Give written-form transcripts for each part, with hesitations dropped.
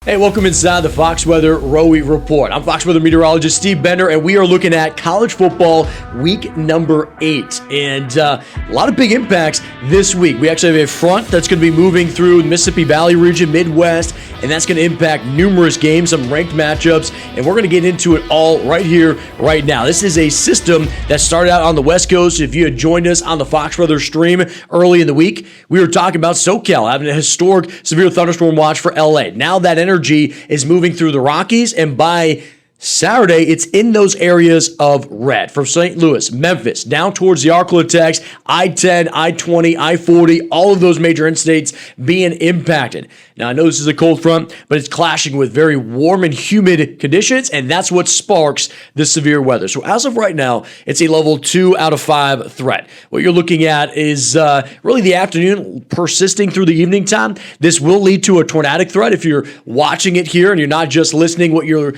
Hey, welcome inside the Fox Weather ROWI Report. I'm Fox Weather Meteorologist Steve Bender, and we are looking at college football week number 8. And a lot of big impacts this week. We actually have a front that's going to be moving through the Mississippi Valley region, Midwest, and that's going to impact numerous games, some ranked matchups, and we're going to get into it all right here, right now. This is a system that started out on the West Coast. If you had joined us on the Fox Weather stream early in the week, we were talking about SoCal having a historic severe thunderstorm watch for LA. Now that energy is moving through the Rockies, and by Saturday, it's in those areas of red from St. Louis, Memphis, down towards the Arklatex, I-10, I-20, I-40, all of those major interstates being impacted. Now, I know this is a cold front, but it's clashing with very warm and humid conditions, and that's what sparks the severe weather. So as of right now, it's a level 2 out of 5 threat. What you're looking at is really the afternoon persisting through the evening time. This will lead to a tornadic threat if you're watching it here and you're not just listening. What you're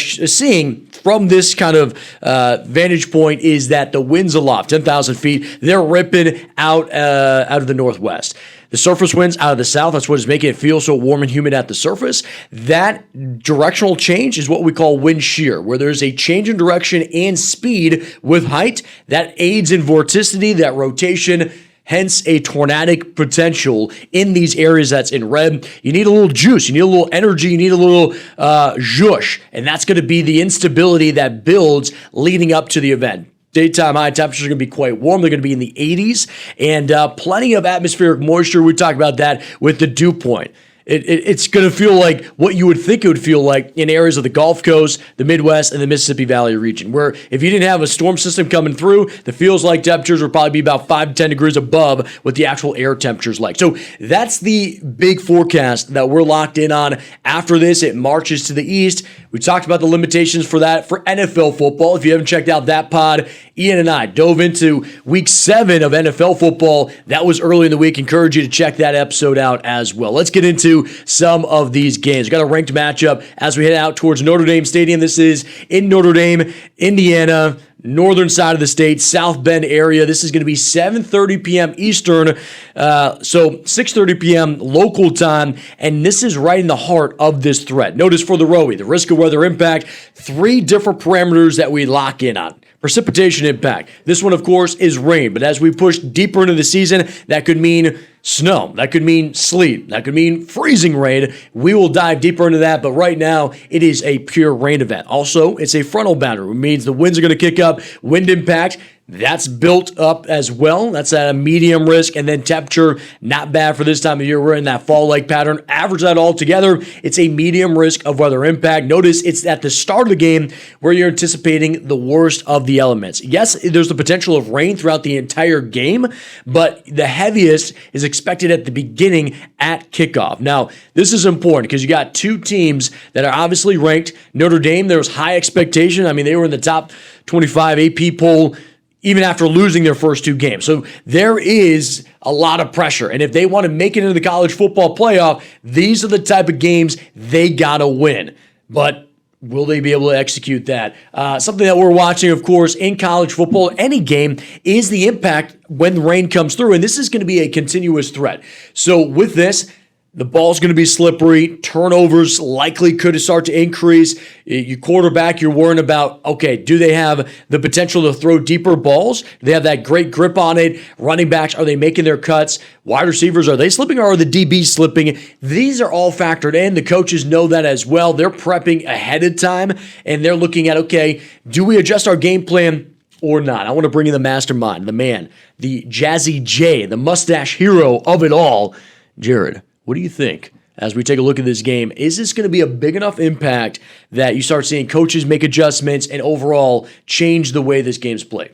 seeing from this kind of vantage point is that the winds aloft, 10,000 feet, they're ripping out of the northwest. The surface winds out of the south, that's what is making it feel so warm and humid at the surface. That directional change is what we call wind shear, where there's a change in direction and speed with height that aids in vorticity, that rotation, hence a tornadic potential in these areas that's in red. You need a little juice, you need a little energy, you need a little zhoosh, and that's going to be the instability that builds leading up to the event. Daytime high temperatures are going to be quite warm. They're going to be in the 80s, and plenty of atmospheric moisture. We talked about that with the dew point. It's going to feel like what you would think it would feel like in areas of the Gulf Coast, the Midwest, and the Mississippi Valley region, where if you didn't have a storm system coming through, the feels like temperatures would probably be about 5 to 10 degrees above what the actual air temperatures like. So that's the big forecast that we're locked in on. After this, it marches to the east. We talked about the limitations for that for NFL football. If you haven't checked out that pod, Ian and I dove into week 7 of NFL football. That was early in the week. Encourage you to check that episode out as well. Let's get into some of these games. We've got a ranked matchup as we head out towards Notre Dame Stadium. This is in Notre Dame, Indiana, northern side of the state, South Bend area. This is going to be 7:30 p.m. Eastern, so 6:30 p.m. local time, and this is right in the heart of this threat. Notice for the ROWI, the risk of weather impact, 3 different parameters that we lock in on. Precipitation impact. This one, of course, is rain, but as we push deeper into the season, that could mean snow. That could mean sleet. That could mean freezing rain. We will dive deeper into that, but right now, it is a pure rain event. Also, it's a frontal boundary, which means the winds are going to kick up. Wind impact, that's built up as well. That's at a medium risk, and then temperature, not bad for this time of year. We're in that fall-like pattern. Average that all together, it's a medium risk of weather impact. Notice it's at the start of the game where you're anticipating the worst of the elements. Yes, there's the potential of rain throughout the entire game, but the heaviest is expected at the beginning at kickoff. Now, this is important because you got 2 teams that are obviously ranked. Notre Dame, there was high expectation. I mean, they were in the top 25 AP poll even after losing their first 2 games. So there is a lot of pressure. And if they want to make it into the college football playoff, these are the type of games they got to win. But will they be able to execute that? Something that we're watching, of course, in college football, any game, is the impact when the rain comes through. And this is going to be a continuous threat. So with this, the ball's going to be slippery. Turnovers likely could start to increase. Your quarterback, you're worrying about, okay, do they have the potential to throw deeper balls? Do they have that great grip on it? Running backs, are they making their cuts? Wide receivers, are they slipping or are the DBs slipping? These are all factored in. The coaches know that as well. They're prepping ahead of time, and they're looking at, okay, do we adjust our game plan or not? I want to bring in the mastermind, the man, the Jazzy J, the mustache hero of it all, Jared. What do you think as we take a look at this game? Is this going to be a big enough impact that you start seeing coaches make adjustments and overall change the way this game's played?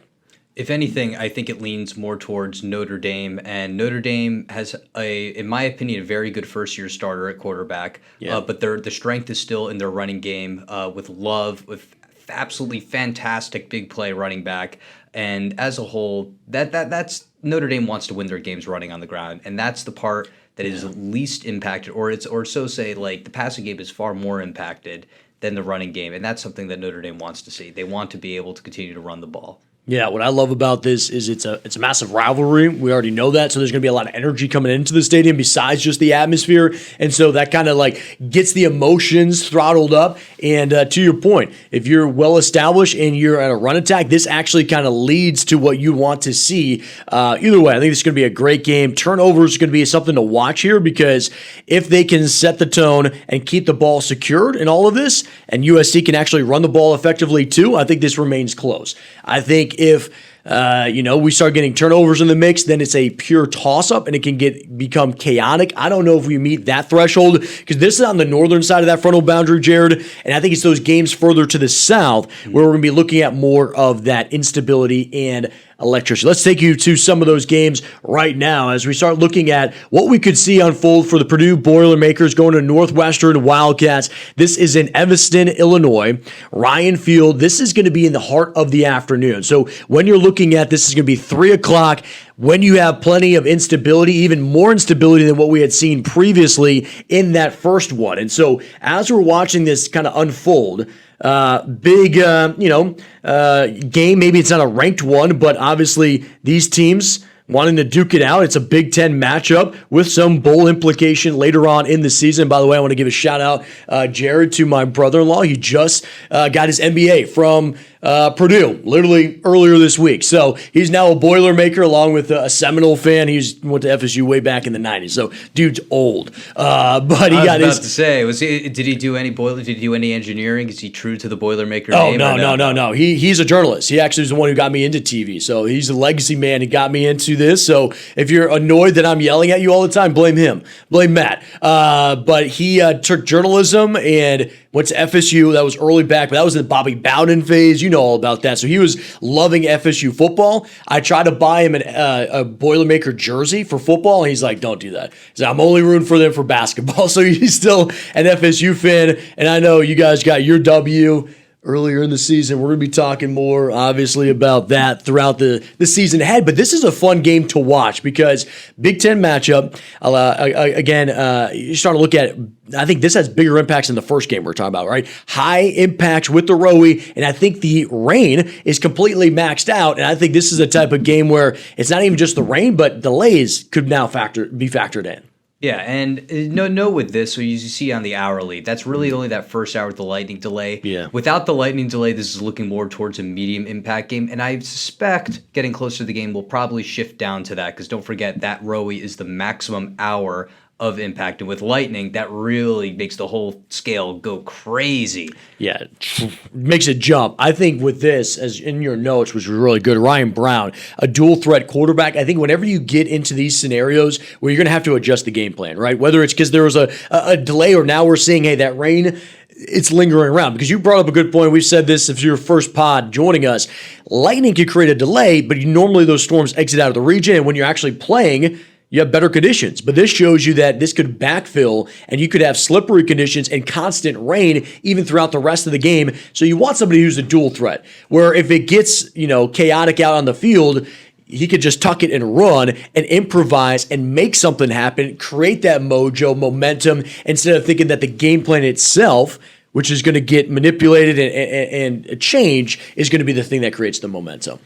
If anything, I think it leans more towards Notre Dame, and Notre Dame has, in my opinion, a very good first-year starter at quarterback. Yeah. But the strength is still in their running game with Love, with absolutely fantastic big play running back. And as a whole, that's Notre Dame wants to win their games running on the ground, and that's the part that is least impacted, or so say, like the passing game is far more impacted than the running game, and that's something that Notre Dame wants to see. They want to be able to continue to run the ball. Yeah, what I love about this is it's a massive rivalry. We already know that, so there's going to be a lot of energy coming into the stadium besides just the atmosphere, and so that kind of like gets the emotions throttled up. And to your point, if you're well established and you're at a run attack, this actually kind of leads to what you want to see. Either way, I think this is going to be a great game. Turnovers is going to be something to watch here because if they can set the tone and keep the ball secured in all of this, and USC can actually run the ball effectively too, I think this remains close. I think if we start getting turnovers in the mix, then it's a pure toss-up and it can become chaotic. I don't know if we meet that threshold because this is on the northern side of that frontal boundary, Jared, and I think it's those games further to the south where we're going to be looking at more of that instability and electricity. Let's take you to some of those games right now as we start looking at what we could see unfold for the Purdue Boilermakers going to Northwestern Wildcats. This is in Evanston, Illinois. Ryan Field. This is going to be in the heart of the afternoon. So when you're looking at this, is going to be 3 o'clock. When you have plenty of instability, even more instability than what we had seen previously in that first one. And so as we're watching this kind of unfold, big game. Maybe it's not a ranked one, but obviously these teams wanting to duke it out. It's a Big Ten matchup with some bowl implication later on in the season. By the way, I want to give a shout out, Jared, to my brother-in-law. He just got his MBA from Purdue, literally earlier this week. So he's now a Boilermaker along with a Seminole fan. He went to FSU way back in the 90s. So dude's old. But he got his... I was about to say, did he do any Did he do any engineering? Is he true to the Boilermaker name? No. He's a journalist. He actually is the one who got me into TV. So he's a legacy man. He got me into this. So if you're annoyed that I'm yelling at you all the time, blame him. Blame Matt. But he took journalism and went to FSU. That was early back, but that was the Bobby Bowden phase. You know all about that. So he was loving FSU football. I tried to buy him a Boilermaker jersey for football, and he's like, don't do that. He's like, I'm only rooting for them for basketball. So he's still an FSU fan, and I know you guys got your W earlier in the season. We're going to be talking more, obviously, about that throughout the season ahead. But this is a fun game to watch because Big Ten matchup, you start to look at, I think this has bigger impacts than the first game we're talking about, right? High impacts with the ROWI, and I think the rain is completely maxed out, and I think this is a type of game where it's not even just the rain, but delays could now be factored in. Yeah, and no, with this, so you see on the hourly, that's really only that first hour with the lightning delay. Yeah. Without the lightning delay, this is looking more towards a medium impact game, and I suspect getting closer to the game will probably shift down to that, because don't forget that ROWI is the maximum hour of impact, and with lightning, that really makes the whole scale go crazy. Yeah, makes it jump. I think with this, as in your notes, which was really good, Ryan Brown, a dual threat quarterback. I think whenever you get into these scenarios where you're going to have to adjust the game plan, right? Whether it's because there was a delay or now we're seeing, hey, that rain, it's lingering around. Because you brought up a good point. We've said this if you're your first pod joining us. Lightning could create a delay, but normally those storms exit out of the region, and when you're actually playing, you have better conditions. But this shows you that this could backfill and you could have slippery conditions and constant rain even throughout the rest of the game. So you want somebody who's a dual threat, where if it gets, chaotic out on the field, he could just tuck it and run and improvise and make something happen, create that mojo, momentum, instead of thinking that the game plan itself, which is going to get manipulated and change, is going to be the thing that creates the momentum.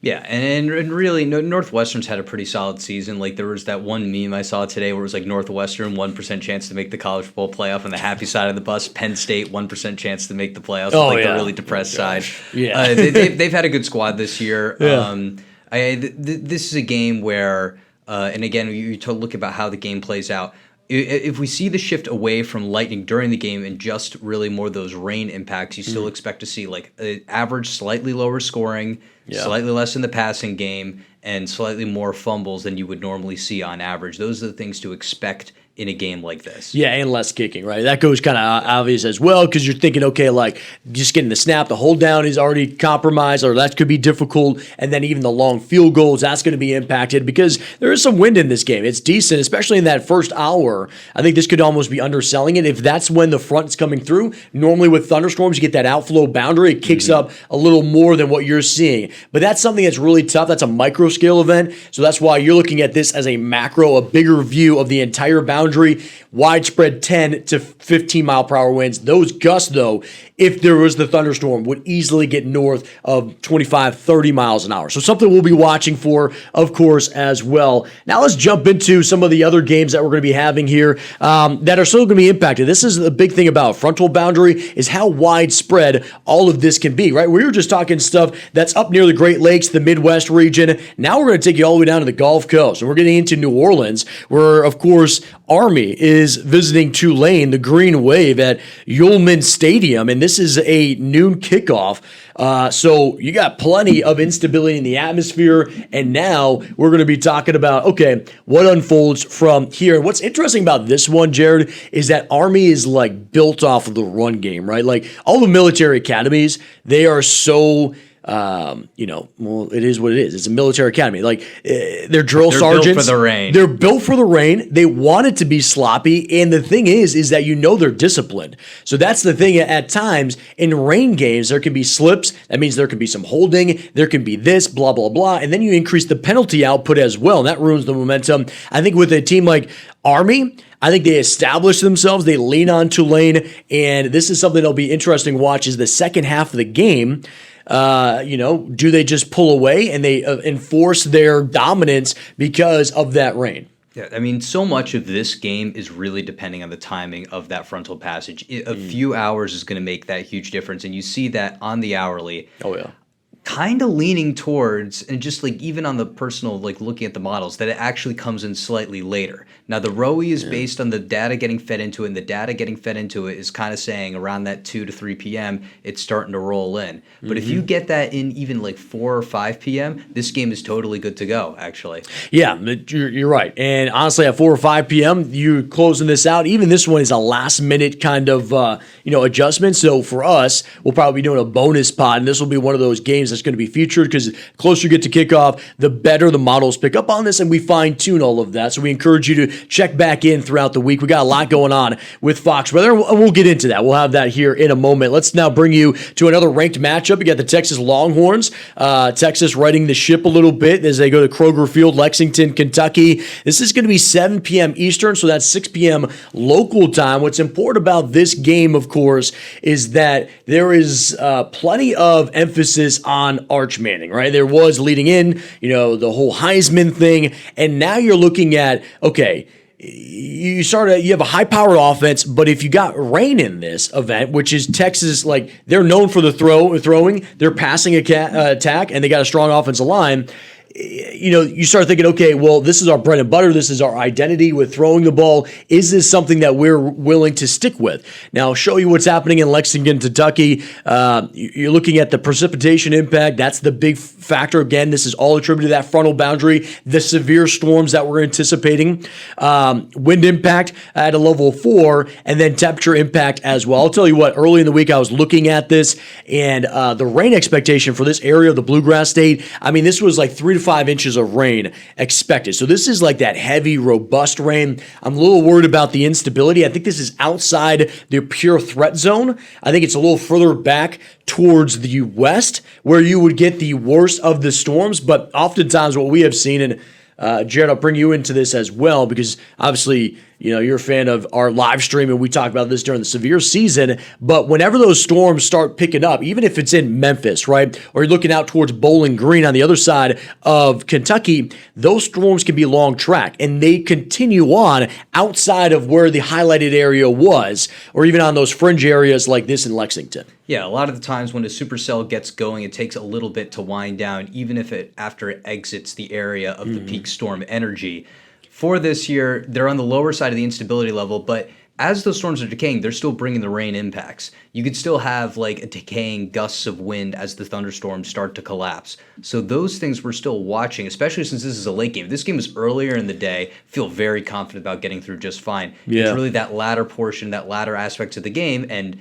Yeah, and really, Northwestern's had a pretty solid season. Like, there was that one meme I saw today where it was like Northwestern, 1% chance to make the college football playoff on the happy side of the bus. Penn State, 1% chance to make the playoffs. The really depressed side. Yeah. They've had a good squad this year. Yeah. This is a game where, and again, you look about how the game plays out. If we see the shift away from lightning during the game and just really more of those rain impacts, you still expect to see like an average slightly lower scoring, slightly less in the passing game, and slightly more fumbles than you would normally see on average. Those are the things to expect in a game like this. Yeah, and less kicking, right? That goes kind of obvious as well because you're thinking, okay, like just getting the snap, the hold down is already compromised, or that could be difficult, and then even the long field goals, that's going to be impacted because there is some wind in this game. It's decent, especially in that first hour. I think this could almost be underselling it. If that's when the front's coming through, normally with thunderstorms, you get that outflow boundary. It kicks up a little more than what you're seeing. But that's something that's really tough. That's a micro scale event, so that's why you're looking at this as a macro, a bigger view of the entire boundary boundary, widespread 10 to 15 mile per hour winds. Those gusts, though, if there was the thunderstorm, would easily get north of 25, 30 miles an hour. So something we'll be watching for, of course, as well. Now let's jump into some of the other games that we're going to be having here that are still going to be impacted. This is the big thing about frontal boundary is how widespread all of this can be, right? We were just talking stuff that's up near the Great Lakes, the Midwest region. Now we're going to take you all the way down to the Gulf Coast. And we're getting into New Orleans, where, of course, Army is visiting Tulane, the Green Wave at Ole Miss Stadium. And this is a noon kickoff. So you got plenty of instability in the atmosphere. And now we're going to be talking about, okay, what unfolds from here. And what's interesting about this one, Jared, is that Army is like built off of the run game, right? Like all the military academies, they are so... well, it is what it is. It's a military academy. Like they're drill sergeants. Built for the rain. They're built for the rain. They want it to be sloppy. And the thing is that they're disciplined. So that's the thing. At times in rain games, there can be slips. That means there can be some holding. There can be this, blah, blah, blah. And then you increase the penalty output as well. And that ruins the momentum. I think with a team like Army, I think they establish themselves. They lean on Tulane. And this is something that'll be interesting to watch is the second half of the game. Do they just pull away and they enforce their dominance because of that rain? Yeah, I mean, so much of this game is really depending on the timing of that frontal passage. A few hours is going to make that huge difference, and you see that on the hourly. Oh, yeah. Kind of leaning towards, and just like even on the personal, like looking at the models, that it actually comes in slightly later. Now, the ROWI is based on the data getting fed into it, and the data getting fed into it is kind of saying around that 2 to 3 p.m., it's starting to roll in. But if you get that in even like 4 or 5 p.m., this game is totally good to go, actually. Yeah, you're right. And honestly, at 4 or 5 p.m., you're closing this out. Even this one is a last-minute kind of, adjustment. So for us, we'll probably be doing a bonus pod, and this will be one of those games that's going to be featured because the closer you get to kickoff, the better the models pick up on this, and we fine-tune all of that. So we encourage you to check back in throughout the week. We got a lot going on with Fox Weather, and we'll get into that. We'll have that here in a moment. Let's now bring you to another ranked matchup. You got the Texas Longhorns. Texas riding the ship a little bit as they go to Kroger Field, Lexington, Kentucky. This is going to be 7 p.m. Eastern, so that's 6 p.m. local time. What's important about this game, of course, is that there is plenty of emphasis on Arch Manning, right? There was leading in, the whole Heisman thing, and now you're looking at, okay, you have a high-powered offense, but if you got rain in this event, which is Texas, like they're known for the throwing, their passing attack, and they got a strong offensive line. You start thinking, okay, well, this is our bread and butter. This is our identity with throwing the ball. Is this something that we're willing to stick with? Now, I'll show you what's happening in Lexington, Kentucky. You're looking at the precipitation impact. That's the big factor. Again, this is all attributed to that frontal boundary, the severe storms that we're anticipating, wind impact at a level 4, and then temperature impact as well. I'll tell you what, early in the week, I was looking at this, and the rain expectation for this area of the Bluegrass State, I mean, this was like 3 to 5 inches of rain expected. So this is like that heavy, robust rain. I'm a little worried about the instability. I think this is outside the pure threat zone. I think it's a little further back towards the west where you would get the worst of the storms. But oftentimes what we have seen, and Jared, I'll bring you into this as well, because obviously, you're a fan of our live stream, and we talk about this during the severe season. But whenever those storms start picking up, even if it's in Memphis, right, or you're looking out towards Bowling Green on the other side of Kentucky, those storms can be long track, and they continue on outside of where the highlighted area was, or even on those fringe areas like this in Lexington. Yeah, a lot of the times when a supercell gets going, it takes a little bit to wind down, even if after it exits the area of the peak storm energy. For this year, they're on the lower side of the instability level, but as those storms are decaying, they're still bringing the rain impacts. You could still have like a decaying gusts of wind as the thunderstorms start to collapse. So those things we're still watching, especially since this is a late game. If this game is earlier in the day, feel very confident about getting through just fine. Yeah. It's really that latter portion, that latter aspect of the game. And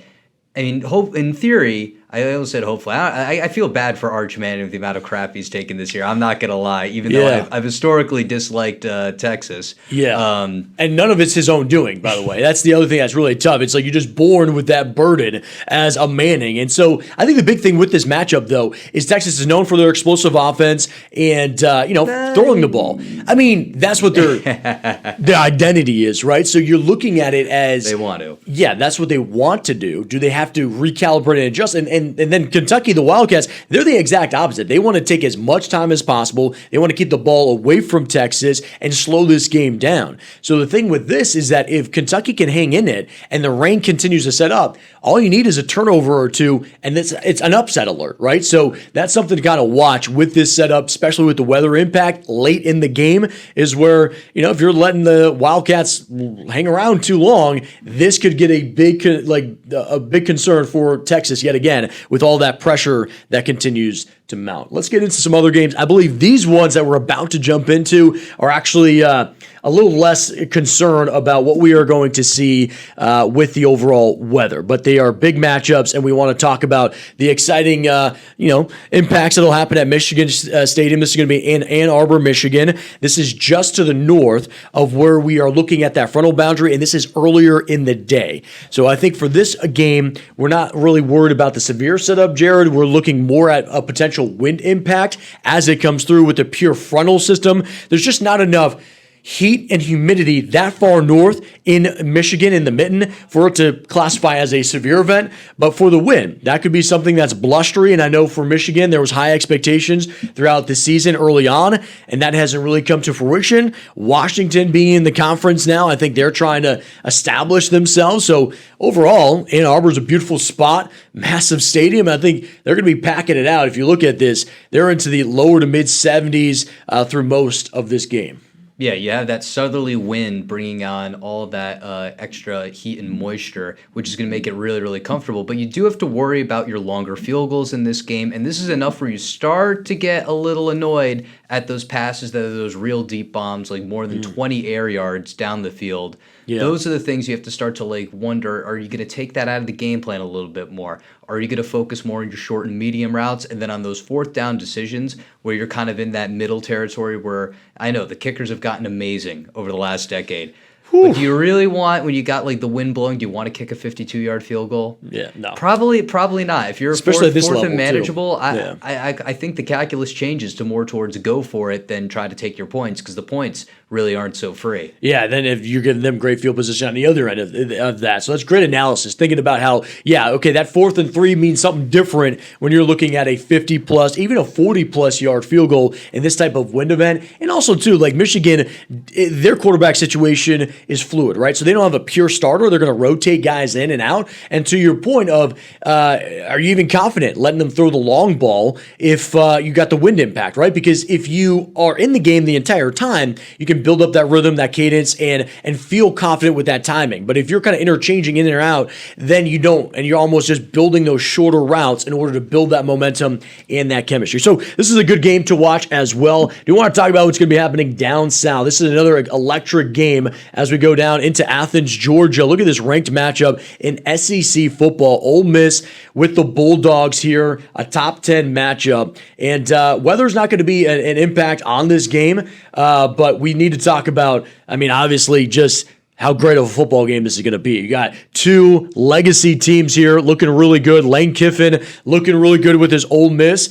I mean, in theory, I almost said hopefully. I feel bad for Arch Manning with the amount of crap he's taken this year. I'm not going to lie, even though I've historically disliked Texas. Yeah. And none of it's his own doing, by the way. That's the other thing that's really tough. It's like you're just born with that burden as a Manning. And so I think the big thing with this matchup, though, is Texas is known for their explosive offense and, throwing the ball. I mean, that's what their identity is, right? So you're looking at it as they want to. Yeah, that's what they want to do. Do they have to recalibrate and adjust? And then Kentucky, the Wildcats, they're the exact opposite. They want to take as much time as possible. They want to keep the ball away from Texas and slow this game down. So the thing with this is that if Kentucky can hang in it and the rain continues to set up, all you need is a turnover or two, and it's an upset alert, right? So that's something to kind of watch with this setup, especially with the weather impact late in the game, is where, if you're letting the Wildcats hang around too long, this could get a big concern for Texas yet again with all that pressure that continues to mount. Let's get into some other games. I believe these ones that we're about to jump into are actually a little less concerned about what we are going to see with the overall weather, but they are big matchups, and we want to talk about the exciting, impacts that will happen at Michigan Stadium. This is going to be in Ann Arbor, Michigan. This is just to the north of where we are looking at that frontal boundary, and this is earlier in the day. So I think for this game, we're not really worried about the severe setup, Jared. We're looking more at a potential wind impact as it comes through with the pure frontal system. There's just not enough heat and humidity that far north in Michigan in the mitten for it to classify as a severe event. But for the wind, that could be something that's blustery. And I know for Michigan, there was high expectations throughout the season early on, and that hasn't really come to fruition. Washington being in the conference now, I think they're trying to establish themselves. So overall, Ann Arbor is a beautiful spot, massive stadium. I think they're going to be packing it out. If you look at this, they're into the lower to mid 70s through most of this game. Yeah, you have that southerly wind bringing on all of that extra heat and moisture, which is going to make it really, really comfortable. But you do have to worry about your longer field goals in this game, and this is enough where you start to get a little annoyed at those passes that are those real deep bombs, like more than 20 air yards down the field. Yeah. Those are the things you have to start to wonder, are you going to take that out of the game plan a little bit more? Are you going to focus more on your short and medium routes? And then on those fourth down decisions where you're kind of in that middle territory where I know the kickers have gotten amazing over the last decade. But do you really want, when you got the wind blowing, do you want to kick a 52-yard field goal? Yeah, no. Probably not. If you're especially fourth and manageable, I think the calculus changes to more towards go for it than try to take your points, because the points really aren't so free. Yeah, then if you're giving them great field position on the other end of that. So that's great analysis, thinking about how, that 4th and 3 means something different when you're looking at a 50-plus, even a 40-plus yard field goal in this type of wind event. And also, too, Michigan, their quarterback situation is fluid, right? So they don't have a pure starter. They're going to rotate guys in and out. And to your point of, are you even confident letting them throw the long ball if you got the wind impact, right? Because if you are in the game the entire time, you can build up that rhythm, that cadence, and feel confident with that timing. But if you're kind of interchanging in and out, then you don't, and you're almost just building those shorter routes in order to build that momentum and that chemistry. So this is a good game to watch as well. Do you want to talk about what's going to be happening down south? This is another electric game as we go down into Athens, Georgia. Look at this ranked matchup in SEC football. Ole Miss with the Bulldogs here, a top 10 matchup. And weather's not going to be an impact on this game, but we need to talk about, obviously just how great of a football game this is going to be. You got two legacy teams here looking really good. Lane Kiffin looking really good with his Ole Miss.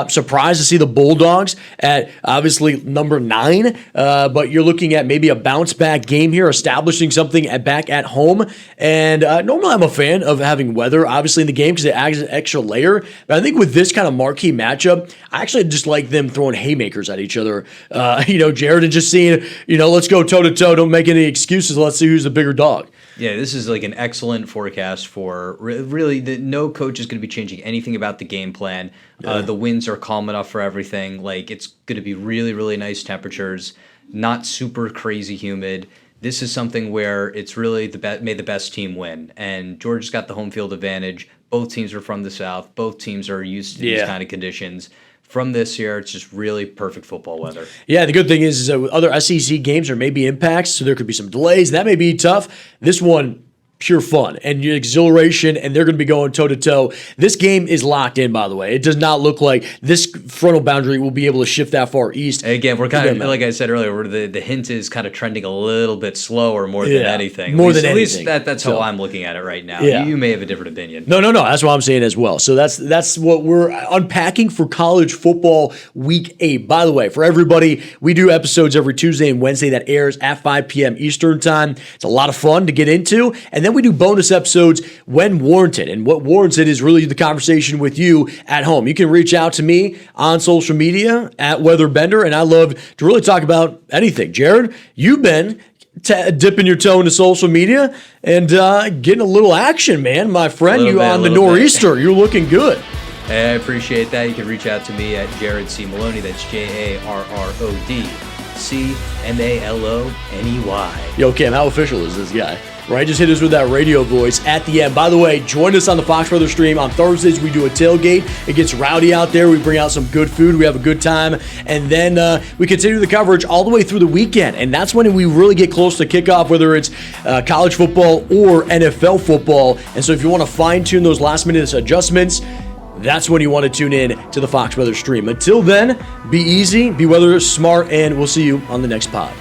Surprised to see the Bulldogs at obviously number 9, but you're looking at maybe a bounce back game here, establishing something back at home. And normally I'm a fan of having weather, obviously, in the game because it adds an extra layer. But I think with this kind of marquee matchup, I actually just like them throwing haymakers at each other. Jared, and just seeing, let's go toe-to-toe. Don't make any excuses. Let's see who's the bigger dog. Yeah, this is an excellent forecast for really no coach is going to be changing anything about the game plan. Yeah. The winds are calm enough for everything. It's going to be really, really nice temperatures, not super crazy humid. This is something where it's really may the best team win. And Georgia's got the home field advantage. Both teams are from the South. Both teams are used to these kind of conditions. From this year, it's just really perfect football weather. Yeah, the good thing is other SEC games there may be impacts, so there could be some delays. That may be tough. This one, pure fun and exhilaration, and they're going to be going toe-to-toe. This game is locked in, by the way. It does not look like this frontal boundary will be able to shift that far east. Again, we're kind of, like I said earlier, the hint is kind of trending a little bit slower more than anything. At least that's how I'm looking at it right now. Yeah. You may have a different opinion. No. That's what I'm saying as well. So that's what we're unpacking for college football week 8. By the way, for everybody, we do episodes every Tuesday and Wednesday that airs at 5 p.m. Eastern time. It's a lot of fun to get into. And then we do bonus episodes when warranted. And what warrants it is really the conversation with you at home. You can reach out to me on social media at Weather Bender, and I love to really talk about anything. Jared, you've been dipping your toe into social media and getting a little action, man. My friend, you on the Nor'easter. You're looking good. I appreciate that. You can reach out to me at Jared C. Maloney. That's JarrodCmaloney. Yo, Cam, how official is this guy? Right, just hit us with that radio voice at the end. By the way, join us on the Fox Weather stream. On Thursdays, we do a tailgate. It gets rowdy out there. We bring out some good food. We have a good time. And then we continue the coverage all the way through the weekend. And that's when we really get close to kickoff, whether it's college football or NFL football. And so if you want to fine-tune those last-minute adjustments, that's when you want to tune in to the Fox Weather stream. Until then, be easy, be weather smart, and we'll see you on the next pod.